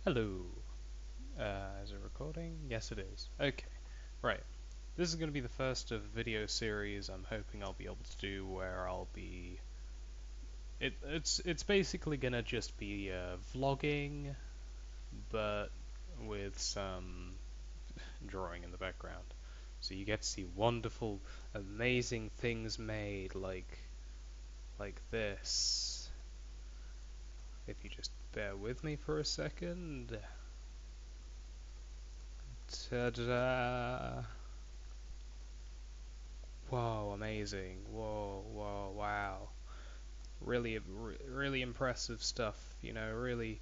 Hello. Is it recording? Yes, it is. Okay. Right. This is going to be the first of a video series I'm hoping I'll be able to do where I'll be. It's basically gonna just be vlogging, but with some drawing in the background. So you get to see wonderful, amazing things made, like this. If you just bear with me for a second. Ta-da! Whoa, amazing. Whoa, whoa, wow. Really impressive stuff, really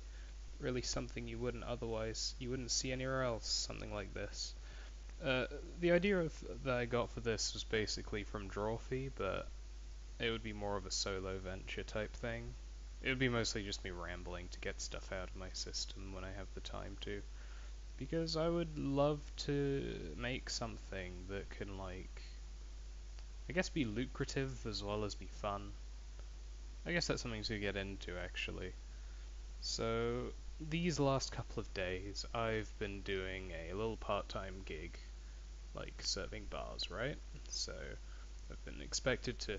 something you wouldn't see anywhere else, something like this. Uh, the idea that I got for this was basically from Drawfee, but it would be more of a solo venture type thing. It would be mostly just me rambling to get stuff out of my system when I have the time to. Because I would love to make something that can, I guess be lucrative as well as be fun. I guess that's something to get into actually. So, these last couple of days, I've been doing a little part-time gig, like serving bars, right? So, I've been expected to.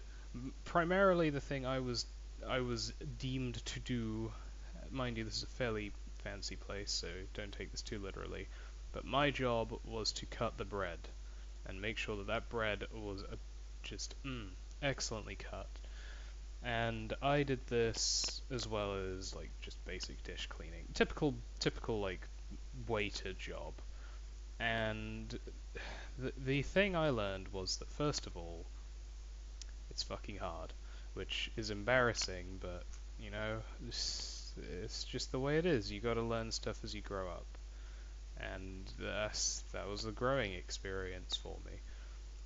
Primarily, the thing I was deemed to do. Mind you, this is a fairly fancy place, so don't take this too literally. But my job was to cut the bread and make sure that that bread was just excellently cut. And I did this as well as just basic dish cleaning, typical waiter job. And the thing I learned was that first of all, it's fucking hard, which is embarrassing, but it's just the way it is. You got to learn stuff as you grow up, and that was a growing experience for me.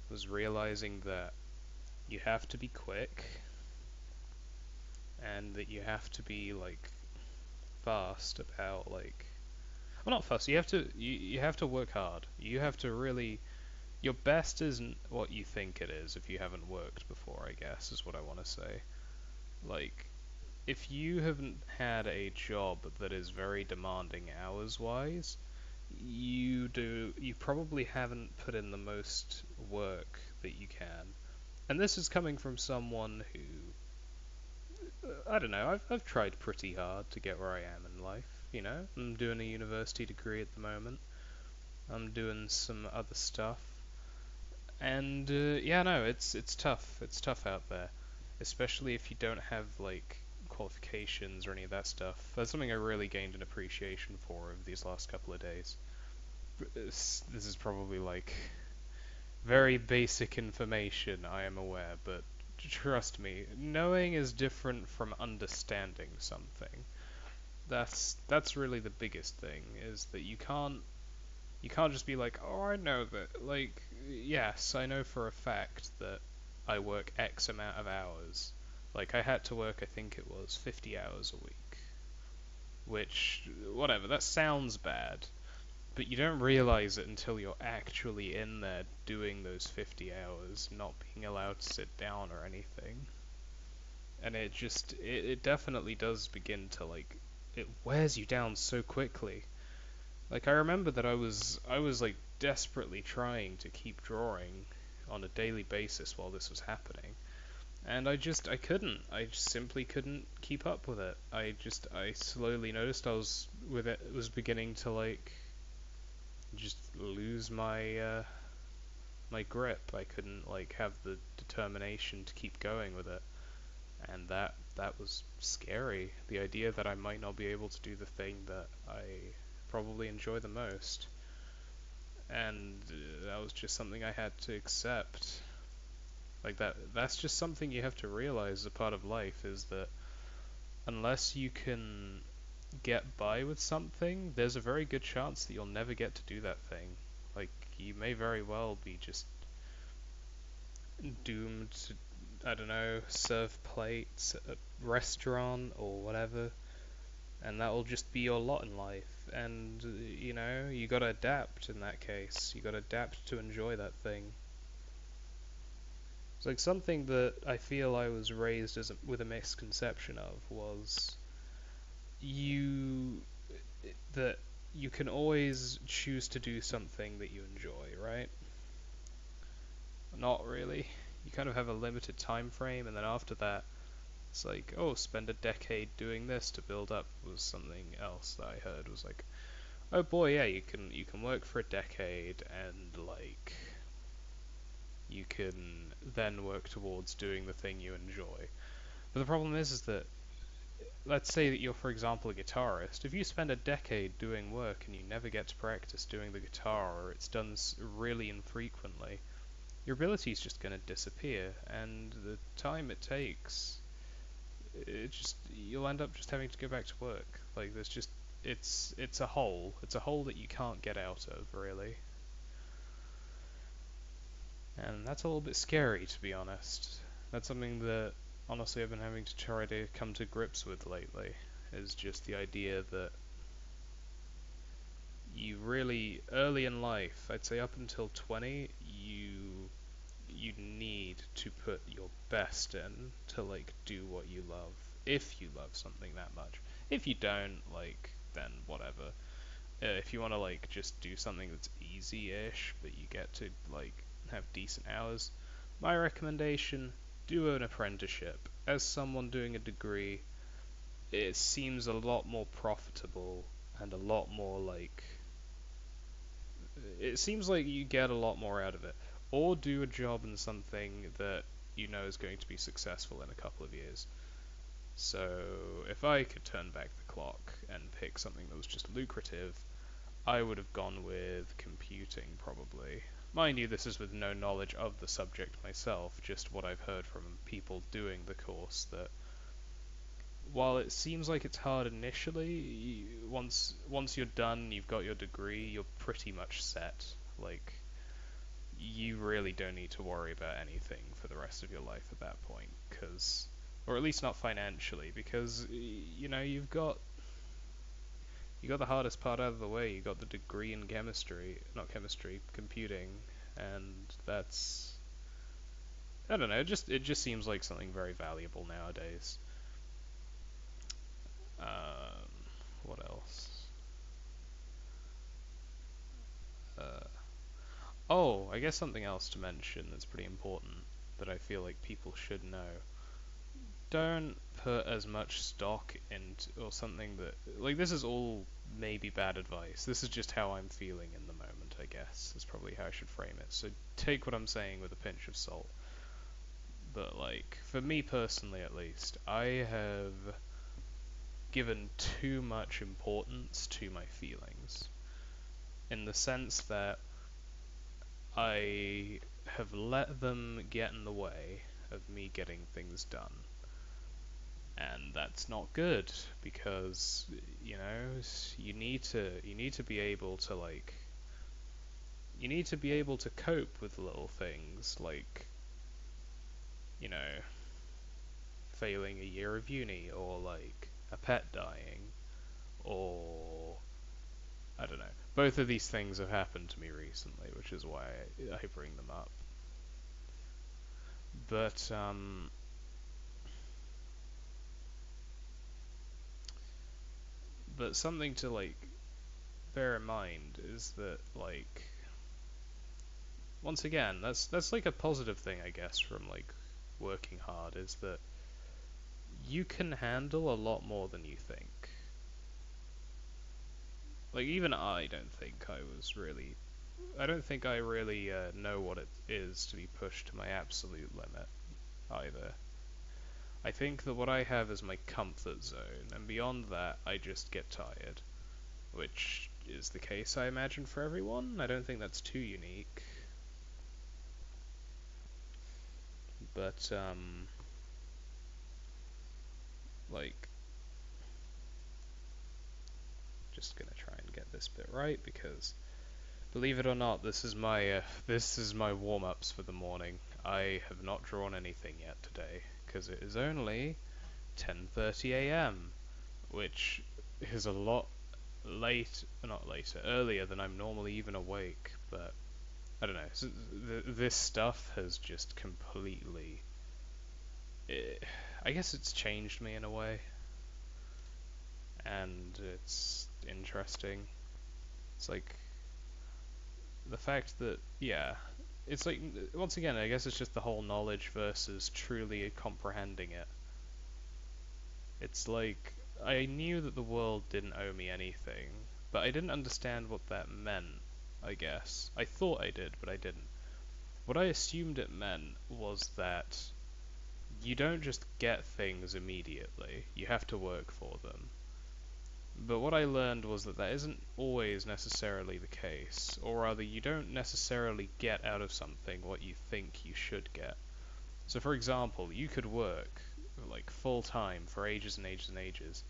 Was realizing that you have to be quick and that you have to be fast about well, not fast. You have to work hard. You have to really your best isn't what you think it is if you haven't worked before, I guess is what I want to say. Like if you haven't had a job that is very demanding hours wise, you probably haven't put in the most work that you can. And this is coming from someone who I don't know. I've tried pretty hard to get where I am in life. I'm doing a university degree at the moment. I'm doing some other stuff, and yeah, no, it's tough. It's tough out there, especially if you don't have qualifications or any of that stuff. That's something I really gained an appreciation for over these last couple of days. This is probably very basic information, I am aware, but trust me, knowing is different from understanding something. That's really the biggest thing is that you can't just be like, "Oh, I know that." Yes, I know for a fact that I work X amount of hours. Like I had to work, I think it was 50 hours a week, which whatever, that sounds bad, but you don't realize it until you're actually in there doing those 50 hours, not being allowed to sit down or anything. And it definitely does begin to it wears you down so quickly. Like I remember that I was desperately trying to keep drawing on a daily basis while this was happening. And I just simply couldn't keep up with it. I slowly noticed it was beginning to just lose my grip. I couldn't have the determination to keep going with it. And that was scary. The idea that I might not be able to do the thing that I probably enjoy the most. And that was just something I had to accept. That's just something you have to realize as a part of life is that unless you can get by with something, there's a very good chance that you'll never get to do that thing. Like you may very well be just doomed to, I don't know, serve plates at a restaurant or whatever, and that will just be your lot in life. And you gotta adapt in that case. You gotta adapt to enjoy that thing. It's like something that I feel I was raised with a misconception of was you that you can always choose to do something that you enjoy, right? Not really. You kind of have a limited time frame, and then after that, it's like, oh, spend a decade doing this to build up. Was something else that I heard was like, oh boy, yeah, you can work for a decade and like you can then work towards doing the thing you enjoy. But the problem is that let's say that you're, for example, a guitarist. If you spend a decade doing work and you never get to practice doing the guitar, or it's done really infrequently, your ability is just going to disappear, and the time it takes, you'll end up just having to go back to work. Like there's just it's a hole. It's a hole that you can't get out of, really. And that's a little bit scary, to be honest. That's something that, honestly, I've been having to try to come to grips with lately, is just the idea that you really, early in life, I'd say up until 20, you need to put your best in to, like, do what you love, if you love something that much. If you don't, like, then whatever. If you want to, like, just do something that's easy-ish, but you get to, like, have decent hours, my recommendation, do an apprenticeship. As someone doing a degree, it seems a lot more profitable and a lot more, like, it seems like you get a lot more out of it. Or do a job in something that you know is going to be successful in a couple of years. So, if I could turn back the clock and pick something that was just lucrative, I would have gone with computing, probably. Mind you, this is with no knowledge of the subject myself, just what I've heard from people doing the course, that while it seems like it's hard initially, once you're done, you've got your degree, you're pretty much set. Like, you really don't need to worry about anything for the rest of your life at that point, or at least not financially, because you know you got the hardest part out of the way. You got the degree in chemistry, not chemistry, computing, and that's, I don't know. It just seems like something very valuable nowadays. What else? Uh, oh, I guess something else to mention that's pretty important that I feel like people should know. Don't put as much stock into, or something that, like, this is all maybe bad advice. This is just how I'm feeling in the moment, I guess. That's probably how I should frame it. So take what I'm saying with a pinch of salt. But, like, for me personally at least, I have given too much importance to my feelings. In the sense that I have let them get in the way of me getting things done. And that's not good, because you know you need to be able to, like, you need to be able to cope with little things like, you know, failing a year of uni, or like a pet dying, or I don't know. Both of these things have happened to me recently, which is why I bring them up. But something to, like, bear in mind is that, like, once again, that's like a positive thing, I guess, from, like, working hard, is that you can handle a lot more than you think. Like, even I don't think I really know what it is to be pushed to my absolute limit either. I think that what I have is my comfort zone, and beyond that, I just get tired, which is the case, I imagine, for everyone. I don't think that's too unique. But, like, just gonna try and get this bit right, because believe it or not, this is my warm-ups for the morning. I have not drawn anything yet today, because it is only 10:30 a.m., which is a lot not later, earlier than I'm normally even awake, but I don't know. This stuff has just completely, I guess it's changed me in a way, and it's interesting. It's like the fact that, yeah, it's like, once again, I guess it's just the whole knowledge versus truly comprehending it. It's like, I knew that the world didn't owe me anything, but I didn't understand what that meant, I guess. I thought I did, but I didn't. What I assumed it meant was that you don't just get things immediately, you have to work for them. But what I learned was that that isn't always necessarily the case, or rather, you don't necessarily get out of something what you think you should get. So, for example, you could work like full time for ages and ages and ages,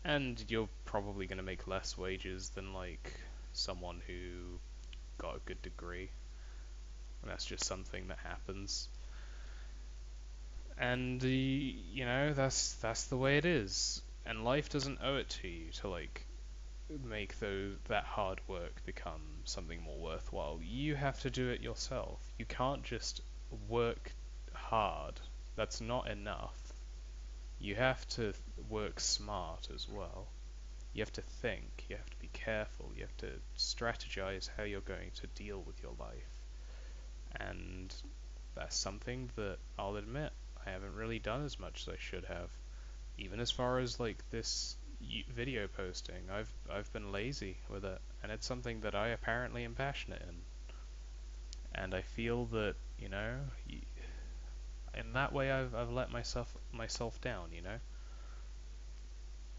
and you're probably going to make less wages than like someone who got a good degree, and that's just something that happens. And that's the way it is. And life doesn't owe it to you to like make that hard work become something more worthwhile. You have to do it yourself. You can't just work hard. That's not enough. You have to work smart as well. You have to think, you have to be careful, you have to strategize how you're going to deal with your life. And that's something that I'll admit I haven't really done as much as I should have. Even as far as like this video posting, I've been lazy with it, and it's something that I apparently am passionate in. And I feel that, in that way I've let myself down,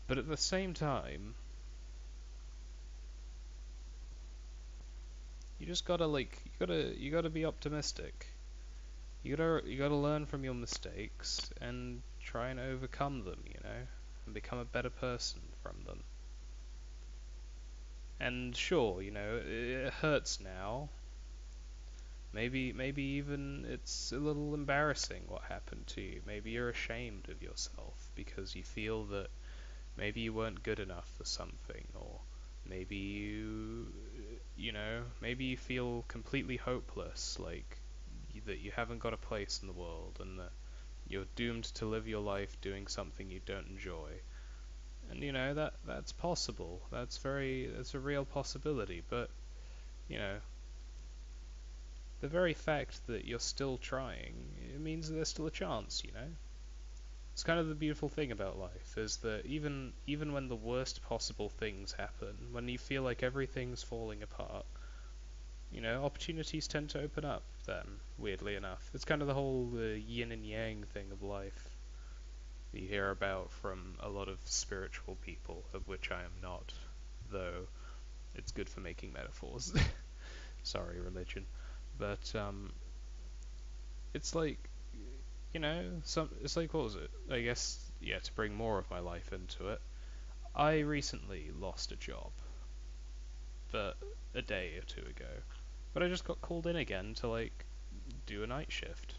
But at the same time, you just gotta like you gotta be optimistic. You gotta learn from your mistakes and try and overcome them, and become a better person from them. And sure, it hurts now. Maybe even it's a little embarrassing what happened to you. Maybe you're ashamed of yourself because you feel that maybe you weren't good enough for something, or maybe maybe you feel completely hopeless, like that you haven't got a place in the world and that you're doomed to live your life doing something you don't enjoy. And that's possible. That's a real possibility, but you know, the very fact that you're still trying, it means that there's still a chance. It's kind of the beautiful thing about life, is that even when the worst possible things happen, when you feel like everything's falling apart, opportunities tend to open up then, weirdly enough. It's kind of the whole yin and yang thing of life that you hear about from a lot of spiritual people, of which I am not, though it's good for making metaphors. Sorry, religion. But it's like, it's like, what was it? I guess, yeah, to bring more of my life into it, I recently lost a job, but a day or two ago. But I just got called in again to, like, do a night shift,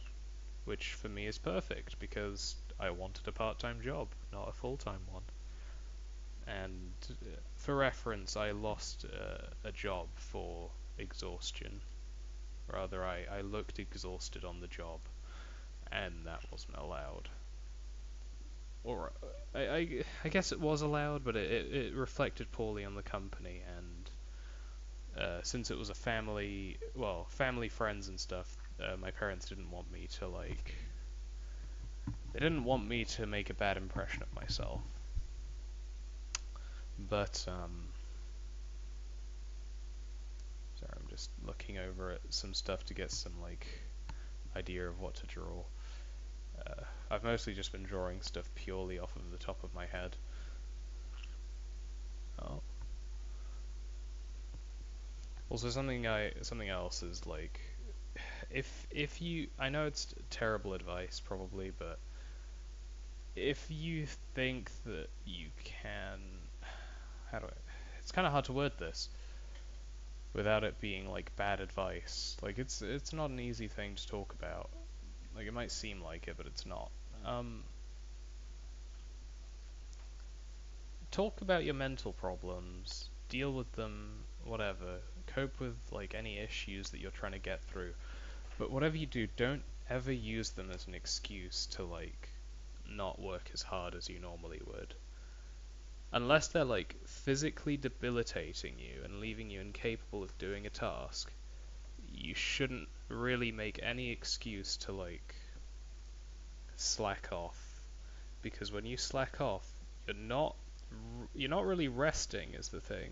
which for me is perfect, because I wanted a part-time job, not a full-time one. And for reference, I lost a job for exhaustion. Rather, I looked exhausted on the job, and that wasn't allowed. Or I guess it was allowed, but it reflected poorly on the company, and since it was a family friends and stuff, my parents didn't want me to they didn't want me to make a bad impression of myself. But sorry, I'm just looking over at some stuff to get some idea of what to draw. I've mostly just been drawing stuff purely off of the top of my head. Oh. Also, something else is like, if you, I know it's terrible advice probably, but if you think that you can, it's kind of hard to word this without it being like bad advice. Like it's not an easy thing to talk about. Like it might seem like it, but it's not. Um, Talk about your mental problems, deal with them, whatever. Cope with like any issues that you're trying to get through. But whatever you do, don't ever use them as an excuse to not work as hard as you normally would. unless they're like physically debilitating you and leaving you incapable of doing a task, you shouldn't really make any excuse to like slack off, because when you slack off, you're not you're not really resting is the thing.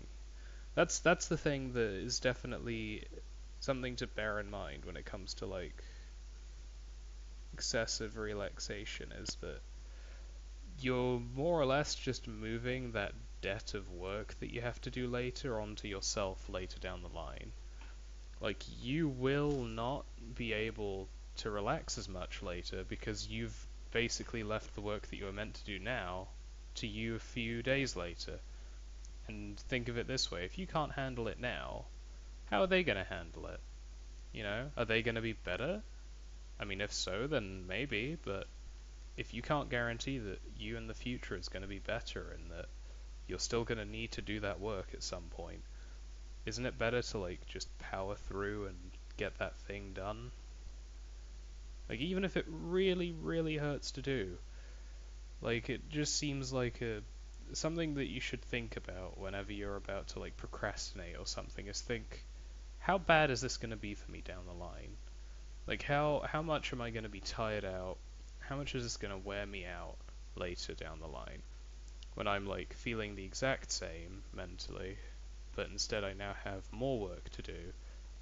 That's the thing that is definitely something to bear in mind when it comes to like excessive relaxation, is that you're more or less just moving that debt of work that you have to do later onto yourself later down the line. Like, you will not be able to relax as much later because you've basically left the work that you were meant to do now to you a few days later. And think of it this way, if you can't handle it now, how are they going to handle it? You know, are they going to be better? I mean, if so, then maybe, but if you can't guarantee that you in the future is going to be better and that you're still going to need to do that work at some point, isn't it better to like just power through and get that thing done? Like, even if it really, really hurts to do, like, it just seems like a something that you should think about whenever you're about to like procrastinate or something, is think, how bad is this going to be for me down the line? Like, how much am I going to be tired out? How much is this going to wear me out later down the line when I'm like feeling the exact same mentally, but instead I now have more work to do,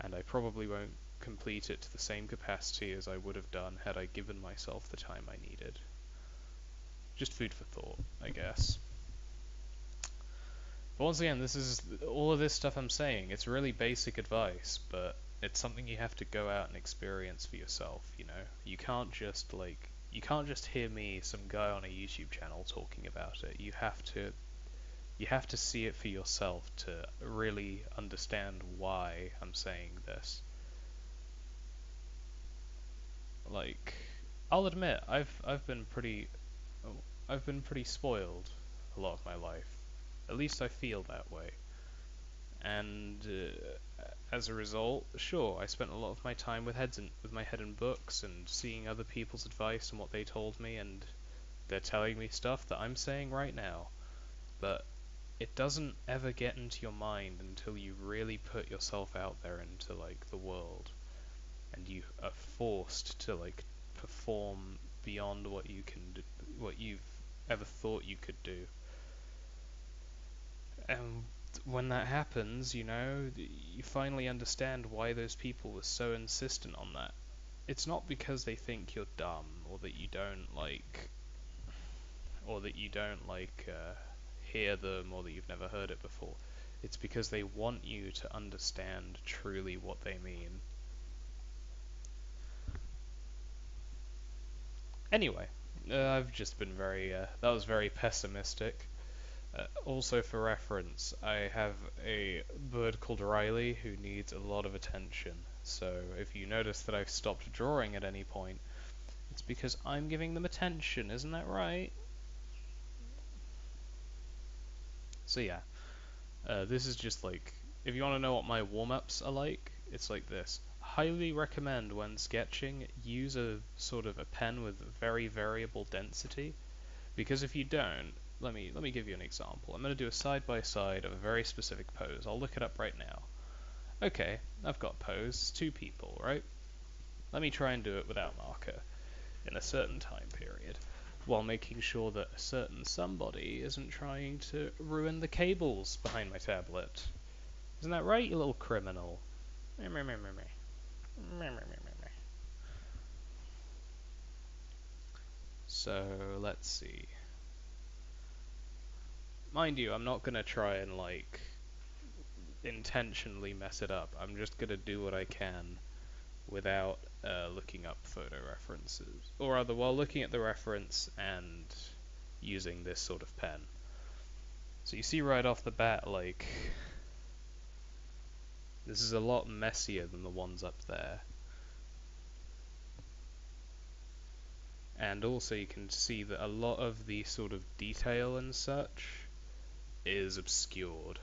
and I probably won't complete it to the same capacity as I would have done had I given myself the time I needed. Just food for thought, I guess. But once again, this is all of this stuff I'm saying. It's really basic advice, but it's something you have to go out and experience for yourself, you know? You can't just hear me, some guy on a YouTube channel talking about it. You have to see it for yourself to really understand why I'm saying this. Like, I'll admit, I've been pretty spoiled a lot of my life. At least I feel that way. And as a result, sure, I spent a lot of my time with my head in books and seeing other people's advice and what they told me, and they're telling me stuff that I'm saying right now. But it doesn't ever get into your mind until you really put yourself out there into like the world, and you are forced to like perform beyond what what you've ever thought you could do. And when that happens, you know, you finally understand why those people were so insistent on that. It's not because they think you're dumb or that you don't like hear them, or that you've never heard it before. It's because they want you to understand truly what they mean. Anyway, I've just been that was very pessimistic. Also, for reference, I have a bird called Riley who needs a lot of attention. So if you notice that I've stopped drawing at any point, it's because I'm giving them attention, isn't that right? So yeah, this is just like, if you want to know what my warm-ups are like, it's like this. Highly recommend when sketching, use a sort of a pen with very variable density, because if you don't, let me give you an example. I'm going to do a side by side of a very specific pose. I'll look it up right now. Okay, I've got pose, two people, right? Let me try and do it without marker in a certain time period, while making sure that a certain somebody isn't trying to ruin the cables behind my tablet. Isn't that right, you little criminal? So, let's see. Mind you, I'm not gonna try and, like, intentionally mess it up. I'm just gonna do what I can without looking up photo references. Or rather, while looking at the reference and using this sort of pen. So you see right off the bat, like, this is a lot messier than the ones up there. And also you can see that a lot of the sort of detail and such is obscured.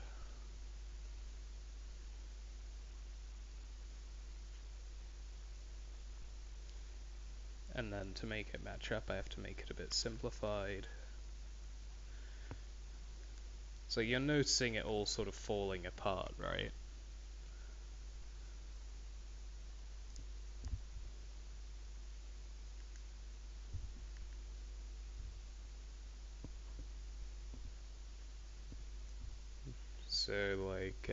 And then to make it match up, I have to make it a bit simplified. So you're noticing it all sort of falling apart, right? So like,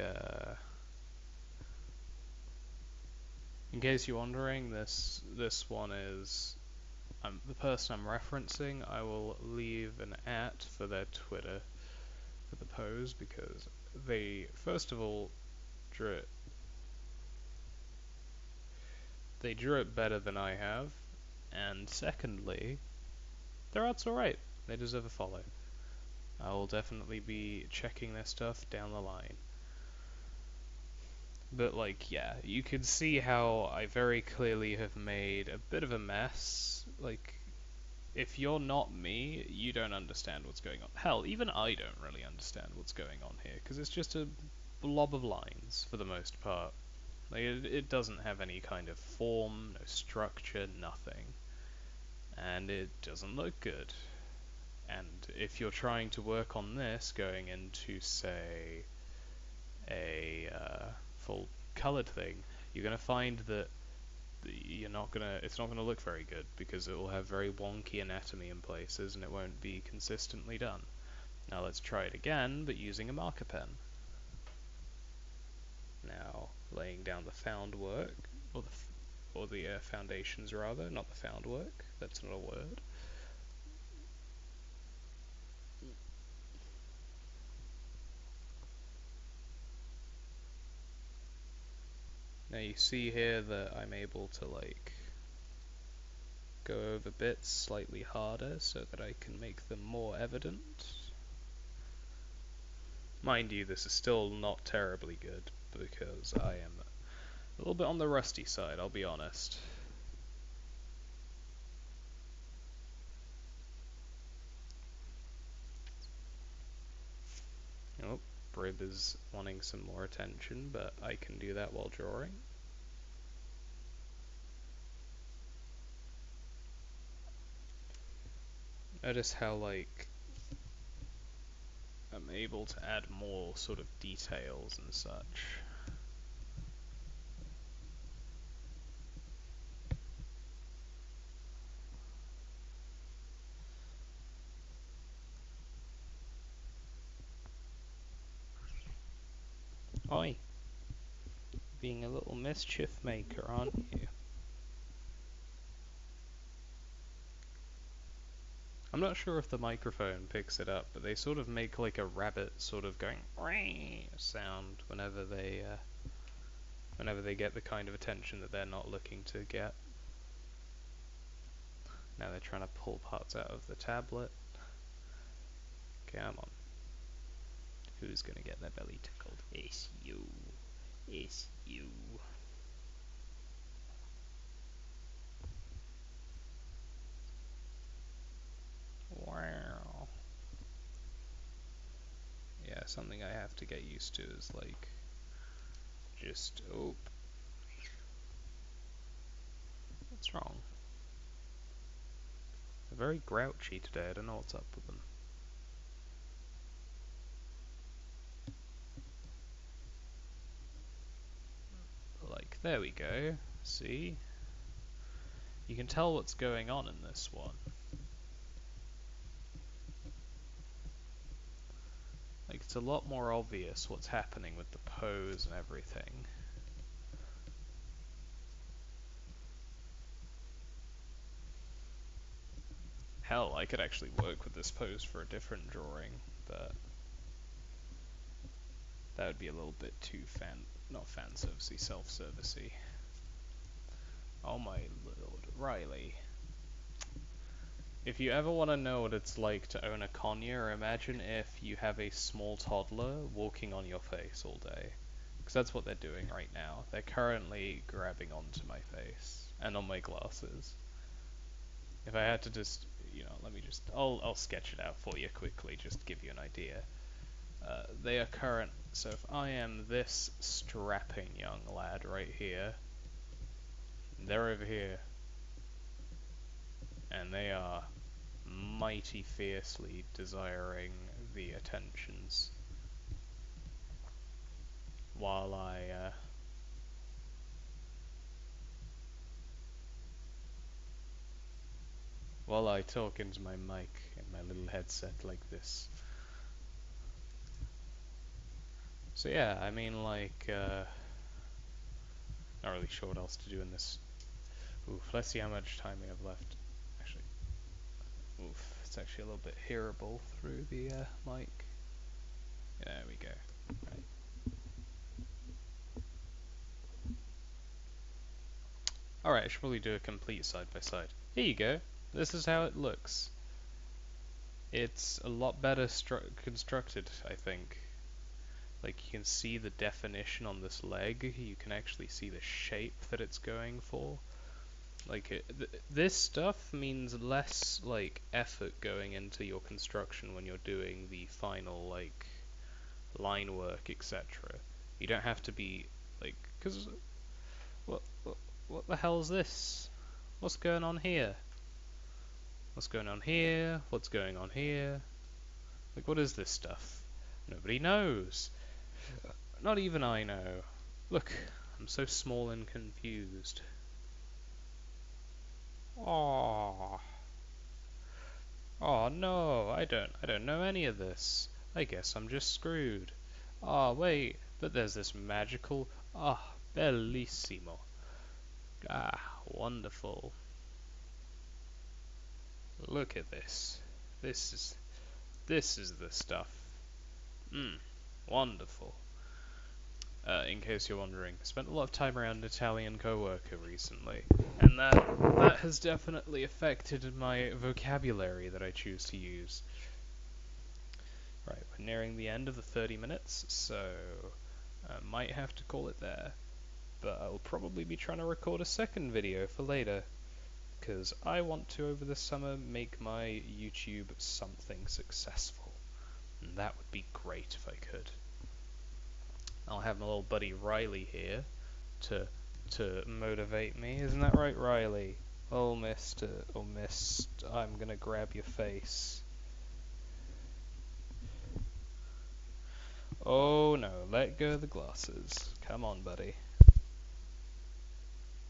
in case you're wondering, this one is the person I'm referencing. I will leave an @ for their Twitter for the pose because they first of all drew it. They drew it better than I have, and secondly, their art's alright. They deserve a follow. I will definitely be checking their stuff down the line. But like, yeah, you can see how I very clearly have made a bit of a mess. Like, if you're not me, you don't understand what's going on. Hell, even I don't really understand what's going on here, because it's just a blob of lines for the most part. Like, it doesn't have any kind of form, no structure, nothing. And it doesn't look good. And if you're trying to work on this going into, say, a full colored thing, you're going to find that it's not gonna look very good because it will have very wonky anatomy in places and it won't be consistently done. Now let's try it again, but using a marker pen. Now laying down the found work, or the foundations rather, not the found work. That's not a word. Now you see here that I'm able to like go over bits slightly harder so that I can make them more evident. Mind you, this is still not terribly good because I am a little bit on the rusty side, I'll be honest. Oh, Brib is wanting some more attention, but I can do that while drawing. Notice how, like, I'm able to add more sort of details and such. Oi! Being a little mischief maker, aren't you? I'm not sure if the microphone picks it up, but they sort of make like a rabbit sort of going sound whenever they get the kind of attention that they're not looking to get. Now they're trying to pull parts out of the tablet. Come on. Who's gonna get their belly tickled? It's you. It's you. Wow. Yeah, something I have to get used to is like just what's wrong? They're very grouchy today. I don't know what's up with them. Like, there we go. See? You can tell what's going on in this one. Like, it's a lot more obvious what's happening with the pose and everything. Hell, I could actually work with this pose for a different drawing, but that would be a little bit too not fan-servicey, self-servicey. Oh my lord, Riley. If you ever want to know what it's like to own a conure, imagine if you have a small toddler walking on your face all day. Because that's what they're doing right now. They're currently grabbing onto my face and on my glasses. If I had to just, I'll sketch it out for you quickly, just to give you an idea. They are so if I am this strapping young lad right here, they're over here, and they are mighty fiercely desiring the attentions. while I talk into my mic in my little headset like this. So yeah, I mean like not really sure what else to do in this. Oof, let's see how much time we have left. Actually, oof, it's actually a little bit hearable through the mic. There we go. Right. Alright, I should probably do a complete side by side. Here you go. This is how it looks. It's a lot better constructed, I think. Like, you can see the definition on this leg, you can actually see the shape that it's going for. Like, this stuff means less, like, effort going into your construction when you're doing the final, like, line work, etc. You don't have to be, like, because, what the hell is this? What's going on here? What's going on here? What's going on here? Like, what is this stuff? Nobody knows. Not even I know. Look, I'm so small and confused. Aww. Oh no, I don't know any of this. I guess I'm just screwed. Ah, wait, but there's this magical... Ah, bellissimo. Ah, wonderful. Look at this. This is the stuff. Wonderful. In case you're wondering, spent a lot of time around an Italian coworker recently, and that has definitely affected my vocabulary that I choose to use. Right, we're nearing the end of the 30 minutes, so I might have to call it there. But I'll probably be trying to record a second video for later, because I want to, over the summer, make my YouTube something successful. And that would be great if I could. I'll have my little buddy Riley here to motivate me. Isn't that right, Riley? Oh, mister, oh, mist, I'm gonna grab your face. Oh no, let go of the glasses. Come on, buddy.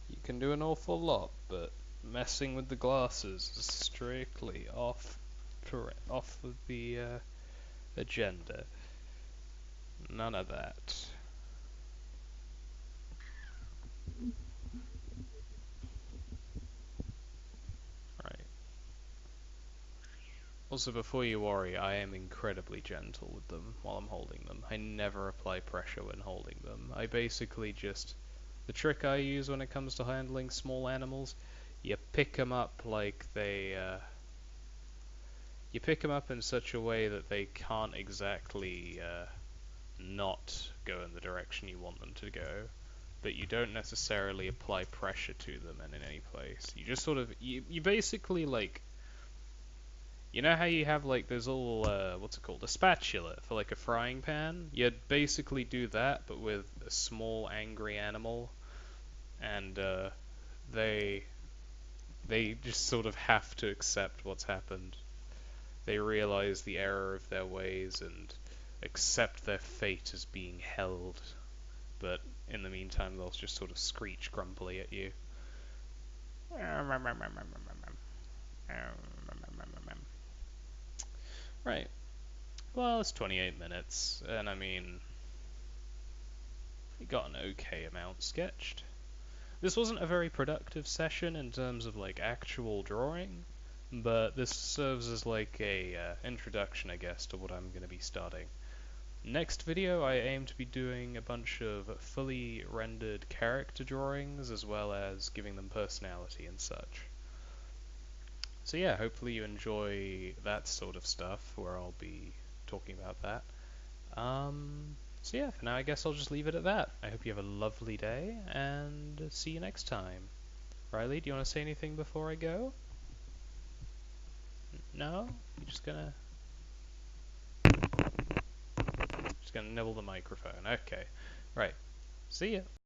You can do an awful lot, but messing with the glasses is strictly off of the agenda. None of that. Right. Also, before you worry, I am incredibly gentle with them while I'm holding them. I never apply pressure when holding them. I basically just... The trick I use when it comes to handling small animals, you pick them up like they... you pick them up in such a way that they can't exactly not go in the direction you want them to go, but you don't necessarily apply pressure to them in any place. You just sort of... You basically, like... You know how you have like those little, what's it called, a spatula for like a frying pan? You'd basically do that, but with a small angry animal, and they just sort of have to accept what's happened. They realize the error of their ways and accept their fate as being held, but in the meantime they'll just sort of screech grumpily at you. Right. Well, it's 28 minutes, and I mean, we got an okay amount sketched. This wasn't a very productive session in terms of like actual drawing, but this serves as like a introduction, I guess, to what I'm going to be starting. Next video, I aim to be doing a bunch of fully rendered character drawings, as well as giving them personality and such. So yeah, hopefully you enjoy that sort of stuff, where I'll be talking about that. So yeah, for now I guess I'll just leave it at that. I hope you have a lovely day, and see you next time. Riley, do you want to say anything before I go? No? You're just gonna nibble the microphone. Okay. Right. See ya.